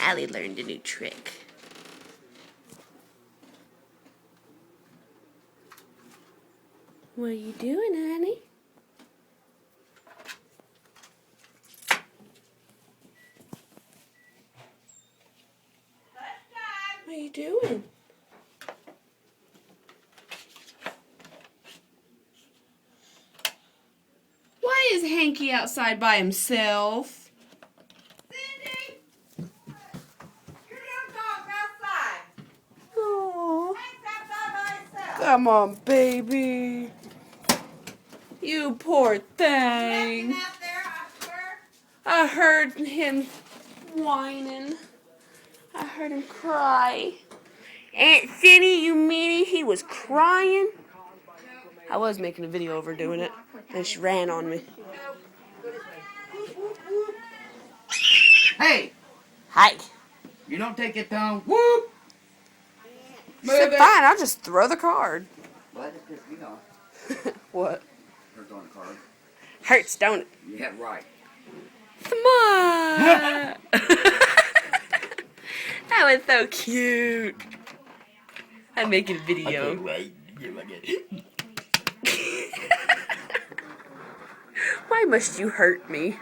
Allie learned a new trick. What are you doing, honey? What are you doing? Why is Hanky outside by himself? Cindy! Your little dog's outside. Aww. Hank's outside by himself. Come on, baby. You poor Left thing. him out there, I swear. I heard him whining. I heard him cry. Aunt Cindy, you meanie, he was crying. I was making a video of her doing it, and she ran on me. Hey, Hi. you don't take your tongue. Whoop. She said, fine, I'll just throw the card. What? It's just, you know, What? hurts on the card. Hurts, don't it? Yeah, right. Come on. That was so cute. I'm making a video. Right. Why must you hurt me?